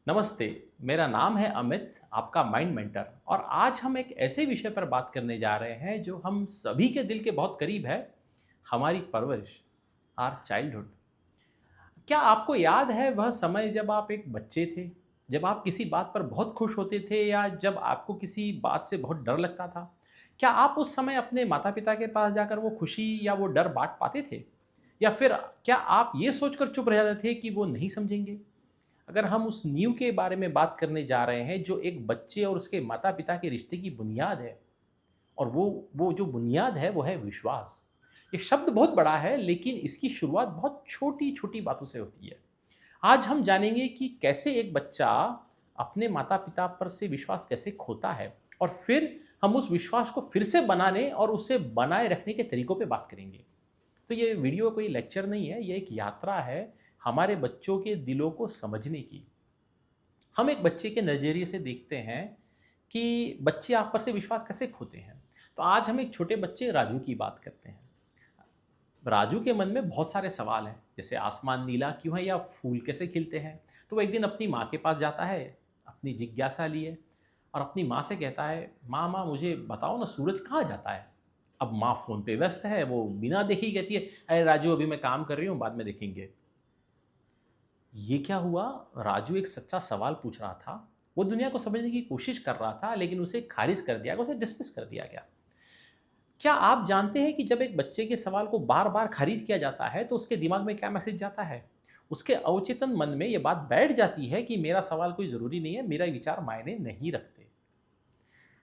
नमस्ते। मेरा नाम है अमित, आपका माइंड मेंटर। और आज हम एक ऐसे विषय पर बात करने जा रहे हैं जो हम सभी के दिल के बहुत करीब है। हमारी परवरिश, आर चाइल्डहुड। क्या आपको याद है वह समय जब आप एक बच्चे थे, जब आप किसी बात पर बहुत खुश होते थे या जब आपको किसी बात से बहुत डर लगता था? क्या आप उस समय अपने माता पिता के पास जाकर वो खुशी या वो डर बांट पाते थे, या फिर क्या आप ये सोचकर चुप रह जाते थे कि वो नहीं समझेंगे? अगर हम उस नींव के बारे में बात करने जा रहे हैं जो एक बच्चे और उसके माता पिता के रिश्ते की बुनियाद है, और वो जो बुनियाद है वो है विश्वास। ये शब्द बहुत बड़ा है, लेकिन इसकी शुरुआत बहुत छोटी छोटी बातों से होती है। आज हम जानेंगे कि कैसे एक बच्चा अपने माता पिता पर से विश्वास कैसे खोता है, और फिर हम उस विश्वास को फिर से बनाने और उसे बनाए रखने के तरीकों पे बात करेंगे। तो ये वीडियो कोई लेक्चर नहीं है, ये एक यात्रा है हमारे बच्चों के दिलों को समझने की। हम एक बच्चे के नज़रिए से देखते हैं कि बच्चे आप पर से विश्वास कैसे खोते हैं। तो आज हम एक छोटे बच्चे राजू की बात करते हैं। राजू के मन में बहुत सारे सवाल हैं, जैसे आसमान नीला क्यों है या फूल कैसे खिलते हैं। तो वो एक दिन अपनी माँ के पास जाता है, अपनी जिज्ञासा लिए, और अपनी माँ से कहता है, माँ माँ मुझे बताओ ना, सूरज कहाँ जाता है? अब माँ फ़ोन पे व्यस्त है, वो बिना देखे ही कहती है, अरे राजू अभी मैं काम कर रही हूँ, बाद में देखेंगे। ये क्या हुआ? राजू एक सच्चा सवाल पूछ रहा था, वो दुनिया को समझने की कोशिश कर रहा था, लेकिन उसे खारिज कर दिया गया, उसे डिसमिस कर दिया गया। क्या आप जानते हैं कि जब एक बच्चे के सवाल को बार बार खारिज किया जाता है तो उसके दिमाग में क्या मैसेज जाता है? उसके अवचेतन मन में ये बात बैठ जाती है कि मेरा सवाल कोई ज़रूरी नहीं है, मेरा विचार मायने नहीं रखते।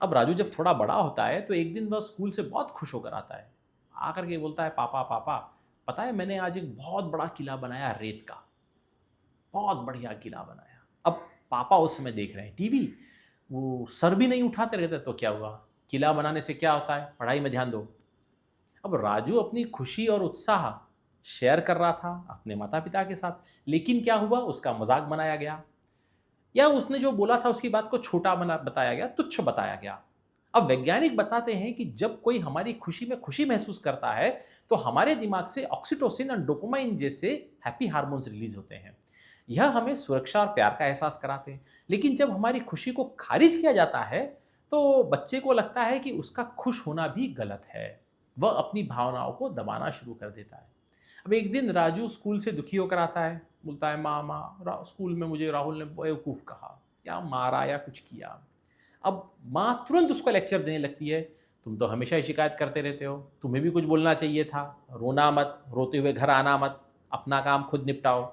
अब राजू जब थोड़ा बड़ा होता है तो एक दिन वह स्कूल से बहुत खुश होकर आता है। आकर के बोलता है, पापा पापा, पता है मैंने आज एक बहुत बड़ा किला बनाया रेत का, बहुत बढ़िया किला बनाया। अब पापा उस समय देख रहे हैं टीवी, वो सर भी नहीं उठाते रहते। तो क्या हुआ? किला बनाने से क्या होता है? पढ़ाई में ध्यान दो। अब राजू अपनी खुशी और उत्साह शेयर कर रहा था अपने माता पिता के साथ, लेकिन क्या हुआ? उसका मजाक बनाया गया, या उसने जो बोला था उसकी बात को छोटा बना बताया गया, तुच्छ बताया गया। अब वैज्ञानिक बताते हैं कि जब कोई हमारी खुशी में खुशी महसूस करता है तो हमारे दिमाग से ऑक्सीटोसिन और डोपामाइन जैसे हैप्पी हार्मोन्स रिलीज होते हैं। यह हमें सुरक्षा और प्यार का एहसास कराते हैं। लेकिन जब हमारी खुशी को खारिज किया जाता है तो बच्चे को लगता है कि उसका खुश होना भी गलत है। वह अपनी भावनाओं को दबाना शुरू कर देता है। अब एक दिन राजू स्कूल से दुखी होकर आता है, बोलता है, माँ माँ स्कूल में मुझे राहुल ने बेवकूफ़ कहा, या मारा या कुछ किया। अब माँ तुरंत उसको लेक्चर देने लगती है, तुम तो हमेशा ही शिकायत करते रहते हो, तुम्हें भी कुछ बोलना चाहिए था, रोना मत, रोते हुए घर आना मत, अपना काम खुद निपटाओ।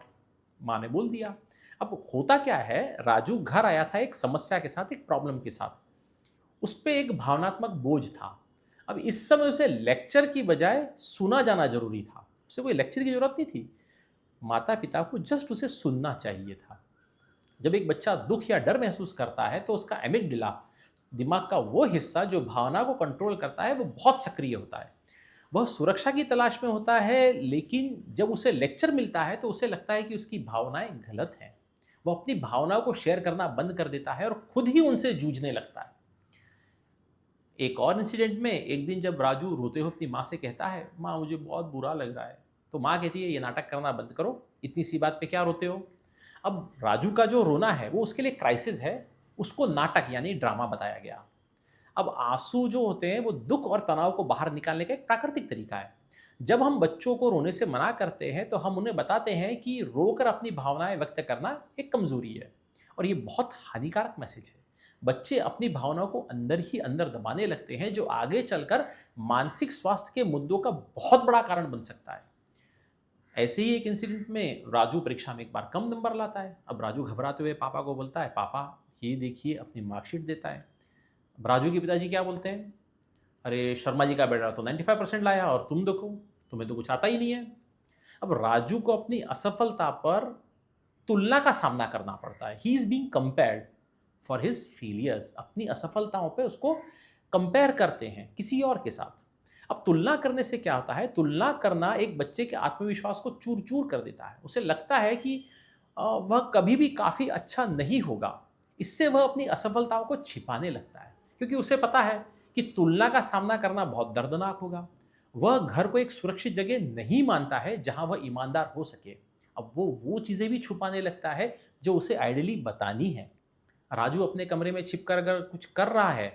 माँ ने बोल दिया। अब होता क्या है, राजू घर आया था एक समस्या के साथ, एक प्रॉब्लम के साथ। उस पे एक भावनात्मक बोझ था। अब इस समय उसे लेक्चर की बजाय सुना जाना जरूरी था। उसे कोई लेक्चर की जरूरत नहीं थी, माता पिता को जस्ट उसे सुनना चाहिए था। जब एक बच्चा दुख या डर महसूस करता है तो उसका एमिगडाला, दिमाग का वो हिस्सा जो भावना को कंट्रोल करता है, वो बहुत सक्रिय होता है। वह सुरक्षा की तलाश में होता है, लेकिन जब उसे लेक्चर मिलता है तो उसे लगता है कि उसकी भावनाएं गलत हैं। वो अपनी भावनाओं को शेयर करना बंद कर देता है और खुद ही उनसे जूझने लगता है। एक और इंसिडेंट में एक दिन जब राजू रोते हुए अपनी माँ से कहता है, माँ मुझे बहुत बुरा लग रहा है, तो माँ कहती है, ये नाटक करना बंद करो, इतनी सी बात पे क्या रोते हो? अब राजू का जो रोना है वो उसके लिए क्राइसिस है, उसको नाटक यानी ड्रामा बताया गया। अब आंसू जो होते हैं वो दुख और तनाव को बाहर निकालने का एक प्राकृतिक तरीका है। जब हम बच्चों को रोने से मना करते हैं तो हम उन्हें बताते हैं कि रोकर अपनी भावनाएं व्यक्त करना एक कमजोरी है, और ये बहुत हानिकारक मैसेज है। बच्चे अपनी भावनाओं को अंदर ही अंदर दबाने लगते हैं, जो आगे चलकर मानसिक स्वास्थ्य के मुद्दों का बहुत बड़ा कारण बन सकता है। ऐसे ही एक इंसिडेंट में राजू परीक्षा में एक बार कम नंबर लाता है। अब राजू घबराते हुए पापा को बोलता है, पापा ये देखिए, अपनी मार्कशीट देता है। अब राजू के पिताजी क्या बोलते हैं, अरे शर्मा जी का बेटा तो 95% लाया और तुम देखो, तुम्हें तो कुछ आता ही नहीं है। अब राजू को अपनी असफलता पर तुलना का सामना करना पड़ता है। He is being compared for his failures. अपनी असफलताओं पे उसको कंपेयर करते हैं किसी और के साथ। अब तुलना करने से क्या होता है, तुलना करना एक बच्चे के आत्मविश्वास को चूर चूर कर देता है। उसे लगता है कि वह कभी भी काफ़ी अच्छा नहीं होगा। इससे वह अपनी असफलताओं को छिपाने लगता है, क्योंकि उसे पता है कि तुलना का सामना करना बहुत दर्दनाक होगा। वह घर को एक सुरक्षित जगह नहीं मानता है जहां वह ईमानदार हो सके। अब वो चीज़ें भी छुपाने लगता है जो उसे आइडियली बतानी है। राजू अपने कमरे में छिप कर अगर कुछ कर रहा है,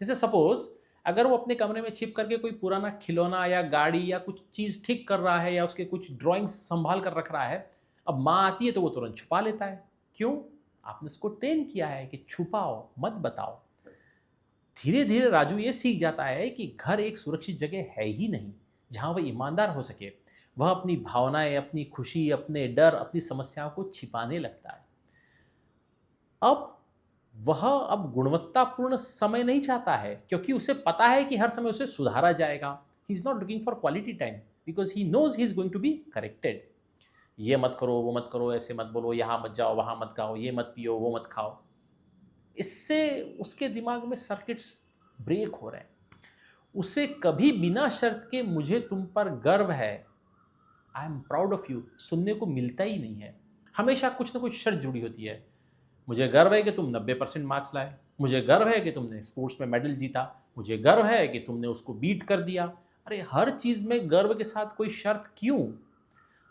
जैसे सपोज अगर वो अपने कमरे में छिप करके कोई पुराना खिलौना या गाड़ी या कुछ चीज़ ठीक कर रहा है या उसके कुछ ड्राइंग्स संभाल कर रख रहा है, अब माँ आती है तो वो तुरंत छुपा लेता है। क्यों? आपने उसको ट्रेन किया है कि छुपाओ, मत बताओ। धीरे धीरे राजू ये सीख जाता है कि घर एक सुरक्षित जगह है ही नहीं जहां वह ईमानदार हो सके। वह अपनी भावनाएं, अपनी खुशी, अपने डर, अपनी समस्याओं को छिपाने लगता है। अब वह अब गुणवत्तापूर्ण समय नहीं चाहता है क्योंकि उसे पता है कि हर समय उसे सुधारा जाएगा। He is not looking for quality time because he knows he is going to be corrected. ये मत करो, वो मत करो, ऐसे मत बोलो, यहाँ मत जाओ, वहाँ मत खाओ, ये मत पियो, वो मत खाओ। इससे उसके दिमाग में सर्किट्स ब्रेक हो रहे हैं। उसे कभी बिना शर्त के मुझे तुम पर गर्व है, I am proud of you, सुनने को मिलता ही नहीं है। हमेशा कुछ ना कुछ शर्त जुड़ी होती है। मुझे गर्व है कि तुम 90% मार्क्स लाए, मुझे गर्व है कि तुमने स्पोर्ट्स में मेडल जीता, मुझे गर्व है कि तुमने उसको बीट कर दिया। अरे हर चीज़ में गर्व के साथ कोई शर्त क्यों?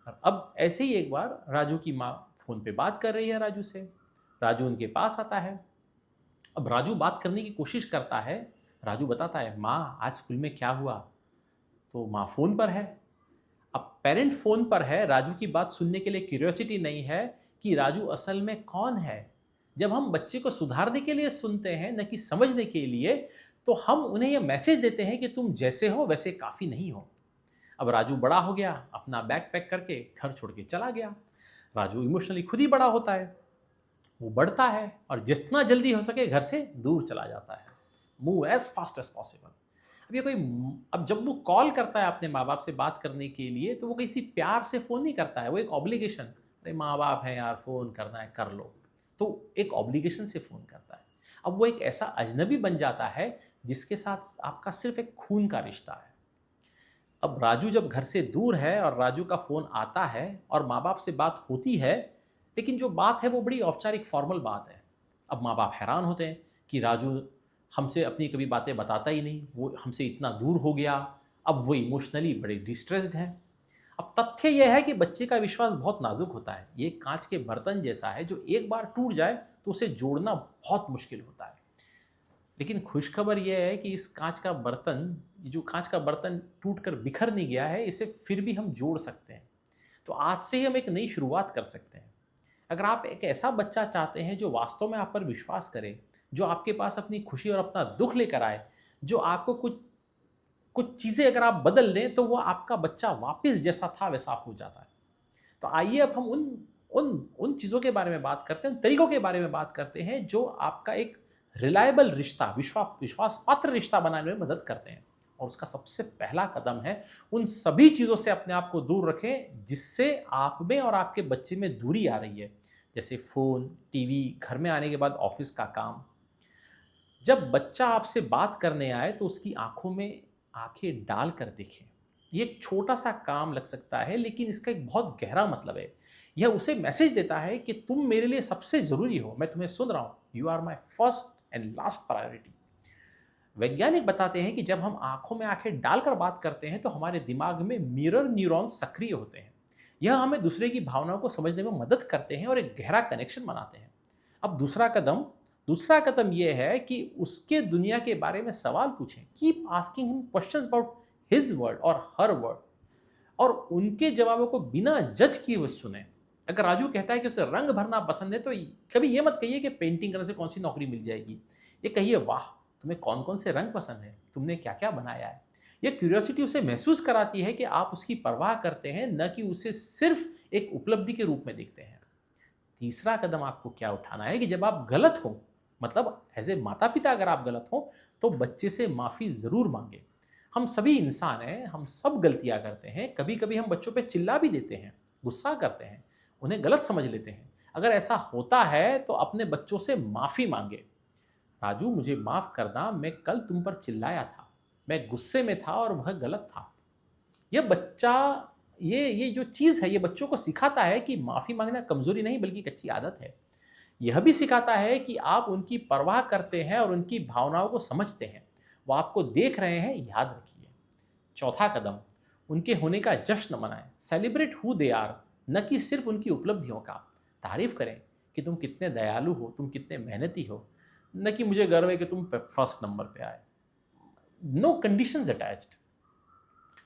और अब ऐसे ही एक बार राजू की माँ फ़ोन पे बात कर रही है राजू से। राजू उनके पास आता है। अब राजू बात करने की कोशिश करता है। राजू बताता है, माँ आज स्कूल में क्या हुआ? तो माँ फ़ोन पर है। अब पेरेंट फ़ोन पर है, राजू की बात सुनने के लिए क्यूरियोसिटी नहीं है कि राजू असल में कौन है। जब हम बच्चे को सुधारने के लिए सुनते हैं, न कि समझने के लिए, तो हम उन्हें यह मैसेज देते हैं कि तुम जैसे हो वैसे काफ़ी नहीं हो। अब राजू बड़ा हो गया, अपना बैग पैक करके घर छोड़ के चला गया। राजू इमोशनली खुद ही बड़ा होता है। वो बढ़ता है और जितना जल्दी हो सके घर से दूर चला जाता है। Move as fast as possible. अब ये कोई अब जब वो कॉल करता है अपने माँ बाप से बात करने के लिए, तो वो किसी प्यार से फ़ोन नहीं करता है, वो एक ऑब्लिगेशन, अरे माँ बाप हैं यार, फ़ोन करना है कर लो, तो एक ऑब्लिगेशन से फ़ोन करता है। अब वो एक ऐसा अजनबी बन जाता है जिसके साथ आपका सिर्फ एक खून का रिश्ता है। अब राजू जब घर से दूर है और राजू का फ़ोन आता है और माँ बाप से बात होती है, लेकिन जो बात है वो बड़ी औपचारिक फॉर्मल बात है। अब माँ बाप हैरान होते हैं कि राजू हमसे अपनी कभी बातें बताता ही नहीं, वो हमसे इतना दूर हो गया। अब वो इमोशनली बड़े डिस्ट्रेस्ड हैं। अब तथ्य यह है कि बच्चे का विश्वास बहुत नाजुक होता है। ये कांच के बर्तन जैसा है जो एक बार टूट जाए तो उसे जोड़ना बहुत मुश्किल होता है। लेकिन खुशखबर यह है कि इस कांच का बर्तन, ये जो कांच का बर्तन टूट कर बिखर नहीं गया है, इसे फिर भी हम जोड़ सकते हैं। तो आज से ही हम एक नई शुरुआत कर सकते हैं। अगर आप एक ऐसा बच्चा चाहते हैं जो वास्तव में आप पर विश्वास करे, जो आपके पास अपनी खुशी और अपना दुख लेकर आए, जो आपको कुछ कुछ चीज़ें अगर आप बदल लें तो वो आपका बच्चा वापस जैसा था वैसा हो जाता है। तो आइए अब हम उन उन उन चीज़ों के बारे में बात करते हैं, उन तरीकों के बारे में बात करते हैं जो आपका एक रिलायबल रिश्ता, विश्वास पात्र रिश्ता बनाने में मदद करते हैं। और उसका सबसे पहला कदम है, उन सभी चीज़ों से अपने आप को दूर रखें जिससे आप में और आपके बच्चे में दूरी आ रही है, जैसे फ़ोन, टीवी, घर में आने के बाद ऑफिस का काम। जब बच्चा आपसे बात करने आए तो उसकी आंखों में आंखें डाल कर देखें। ये एक छोटा सा काम लग सकता है लेकिन इसका एक बहुत गहरा मतलब है। यह उसे मैसेज देता है कि तुम मेरे लिए सबसे ज़रूरी हो, मैं तुम्हें सुन रहा हूँ, you are my first and last priority. वैज्ञानिक बताते हैं कि जब हम आंखों में आंखें डालकर बात करते हैं तो हमारे दिमाग में मिरर न्यूरॉन्स सक्रिय होते हैं। यह हमें दूसरे की भावनाओं को समझने में मदद करते हैं और एक गहरा कनेक्शन बनाते हैं। अब दूसरा कदम यह है कि उसके दुनिया के बारे में सवाल पूछें। Keep asking him questions about his world और हर वर्ल्ड, और उनके जवाबों को बिना जज किए हुए सुने। अगर राजू कहता है कि उसे रंग भरना पसंद है, तो कभी ये मत कहिए कि पेंटिंग करने से कौन सी नौकरी मिल जाएगी। ये कहिए, वाह तुम्हें कौन कौन से रंग पसंद है, तुमने क्या क्या बनाया है। यह क्यूरियोसिटी उसे महसूस कराती है कि आप उसकी परवाह करते हैं, न कि उसे सिर्फ एक उपलब्धि के रूप में देखते हैं। तीसरा कदम आपको क्या उठाना है कि जब आप गलत हो, मतलब एज ए माता पिता अगर आप गलत हो, तो बच्चे से माफ़ी ज़रूर मांगे। हम सभी इंसान हैं, हम सब गलतियां करते हैं। कभी कभी हम बच्चों पे चिल्ला भी देते हैं, गुस्सा करते हैं, उन्हें गलत समझ लेते हैं। अगर ऐसा होता है तो अपने बच्चों से माफ़ी मांगे। राजू मुझे माफ़ करना, मैं कल तुम पर चिल्लाया था, मैं गुस्से में था और वह गलत था। यह बच्चा, ये जो चीज़ है, ये बच्चों को सिखाता है कि माफ़ी मांगना कमज़ोरी नहीं बल्कि एक अच्छी आदत है। यह भी सिखाता है कि आप उनकी परवाह करते हैं और उनकी भावनाओं को समझते हैं, वो आपको देख रहे हैं, याद रखिए। चौथा कदम, उनके होने का जश्न मनाएं। सेलिब्रेट हु दे आर, न कि सिर्फ उनकी उपलब्धियों का। तारीफ करें कि तुम कितने दयालु हो, तुम कितने मेहनती हो, न कि मुझे गर्व है कि तुम फर्स्ट नंबर पे आए। No conditions attached.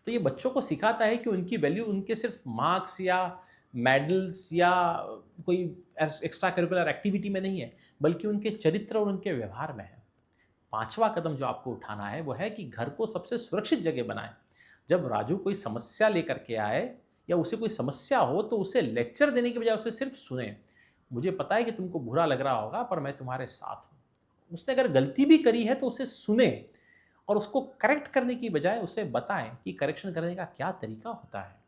तो ये बच्चों को सिखाता है कि उनकी वैल्यू उनके सिर्फ मार्क्स या मेडल्स या कोई एक्स्ट्रा करिकुलर एक्टिविटी में नहीं है, बल्कि उनके चरित्र और उनके व्यवहार में है। पांचवा कदम जो आपको उठाना है वो है कि घर को सबसे सुरक्षित जगह बनाएं। जब राजू कोई समस्या लेकर के आए या उसे कोई समस्या हो तो उसे लेक्चर देने के बजाय उसे सिर्फ सुने। मुझे पता है कि तुमको बुरा लग रहा होगा, पर मैं तुम्हारे साथ हूँ। उसने अगर गलती भी करी है तो उसे सुने और उसको करेक्ट करने की बजाय उसे बताएं कि करेक्शन करने का क्या तरीका होता है।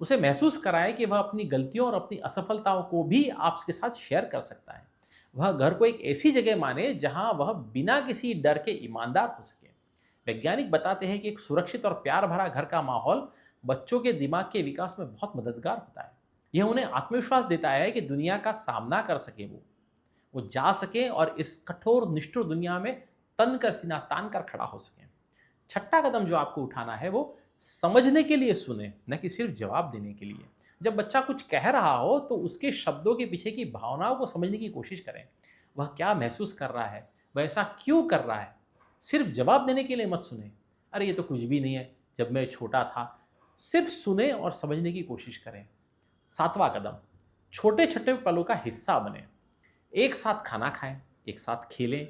उसे महसूस कराएं कि वह अपनी गलतियों और अपनी असफलताओं को भी आपके साथ शेयर कर सकता है। वह घर को एक ऐसी जगह माने जहां वह बिना किसी डर के ईमानदार हो सके। वैज्ञानिक बताते हैं कि एक सुरक्षित और प्यार भरा घर का माहौल बच्चों के दिमाग के विकास में बहुत मददगार होता है। यह उन्हें आत्मविश्वास देता है कि दुनिया का सामना कर सके, वो जा सके और इस कठोर निष्ठुर दुनिया में तन कर सीना तान कर खड़ा हो सके। छठा कदम जो आपको उठाना है वो समझने के लिए सुने, न कि सिर्फ जवाब देने के लिए। जब बच्चा कुछ कह रहा हो तो उसके शब्दों के पीछे की भावनाओं को समझने की कोशिश करें। वह क्या महसूस कर रहा है, वह ऐसा क्यों कर रहा है। सिर्फ जवाब देने के लिए मत सुने, अरे ये तो कुछ भी नहीं है, जब मैं छोटा था। सिर्फ सुने और समझने की कोशिश करें। सातवां कदम, छोटे छोटे पलों का हिस्सा बने। एक साथ खाना खाएं, एक साथ खेलें,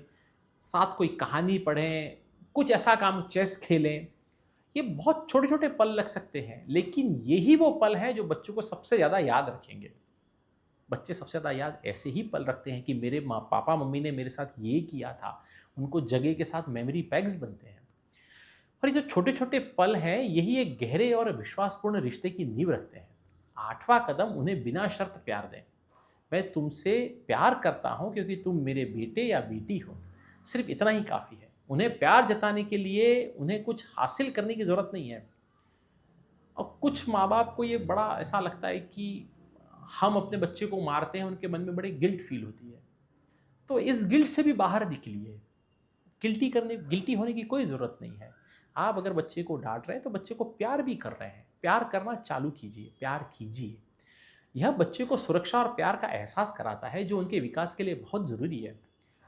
साथ कोई कहानी पढ़ें, कुछ ऐसा काम, चेस खेलें। ये बहुत छोटे छोटे पल लग सकते हैं, लेकिन यही वो पल हैं जो बच्चों को सबसे ज़्यादा याद रखेंगे। बच्चे सबसे ज़्यादा याद ऐसे ही पल रखते हैं कि मेरे पापा मम्मी ने मेरे साथ ये किया था। उनको जगह के साथ मेमोरी पैक्स बनते हैं। और ये जो छोटे छोटे पल हैं यही एक गहरे और विश्वासपूर्ण रिश्ते की नींव रखते हैं। आठवां कदम, उन्हें बिना शर्त प्यार दें। मैं तुमसे प्यार करता हूं क्योंकि तुम मेरे बेटे या बेटी हो, सिर्फ इतना ही काफ़ी है। उन्हें प्यार जताने के लिए उन्हें कुछ हासिल करने की ज़रूरत नहीं है। और कुछ माँ बाप को ये बड़ा ऐसा लगता है कि हम अपने बच्चे को मारते हैं, उनके मन में बड़ी गिल्ट फील होती है। तो इस गिल्ट से भी बाहर निकलिए। गिल्टी होने की कोई ज़रूरत नहीं है। आप अगर बच्चे को डांट रहे हैं तो बच्चे को प्यार भी कर रहे हैं। प्यार करना चालू कीजिए, प्यार कीजिए। यह बच्चे को सुरक्षा और प्यार का एहसास कराता है, जो उनके विकास के लिए बहुत ज़रूरी है।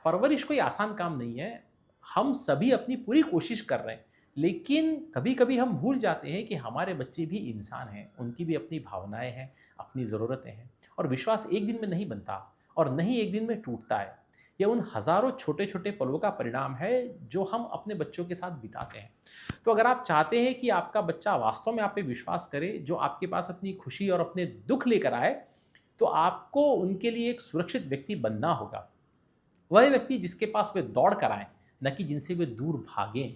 परवरिश कोई आसान काम नहीं है। हम सभी अपनी पूरी कोशिश कर रहे हैं, लेकिन कभी कभी हम भूल जाते हैं कि हमारे बच्चे भी इंसान हैं, उनकी भी अपनी भावनाएं हैं, अपनी ज़रूरतें हैं। और विश्वास एक दिन में नहीं बनता और नहीं एक दिन में टूटता है। यह उन हज़ारों छोटे छोटे पलों का परिणाम है जो हम अपने बच्चों के साथ बिताते हैं। तो अगर आप चाहते हैं कि आपका बच्चा वास्तव में आप पे विश्वास करे, जो आपके पास अपनी खुशी और अपने दुख लेकर आए, तो आपको उनके लिए एक सुरक्षित व्यक्ति बनना होगा। वह व्यक्ति जिसके पास वे दौड़ कर आए, न कि जिनसे वे दूर भागें।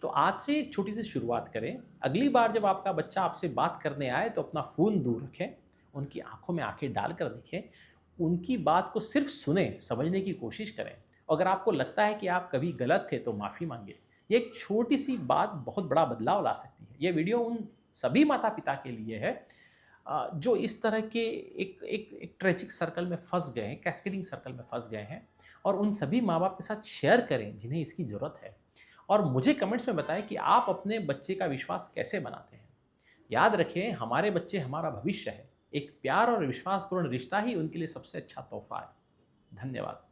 तो आज से एक छोटी सी शुरुआत करें। अगली बार जब आपका बच्चा आपसे बात करने आए तो अपना फ़ोन दूर रखें, उनकी आंखों में आंखें डालकर देखें, उनकी बात को सिर्फ सुने, समझने की कोशिश करें। अगर आपको लगता है कि आप कभी गलत थे तो माफ़ी मांगे। ये एक छोटी सी बात बहुत बड़ा बदलाव ला सकती है। ये वीडियो उन सभी माता पिता के लिए है जो इस तरह के एक ट्रेजिक सर्कल में फंस गए हैं, कैस्केडिंग सर्कल में फंस गए हैं, और उन सभी माँ बाप के साथ शेयर करें जिन्हें इसकी ज़रूरत है। और मुझे कमेंट्स में बताएं कि आप अपने बच्चे का विश्वास कैसे बनाते हैं। याद रखें, हमारे बच्चे हमारा भविष्य है। एक प्यार और विश्वासपूर्ण रिश्ता ही उनके लिए सबसे अच्छा तोहफा है। धन्यवाद।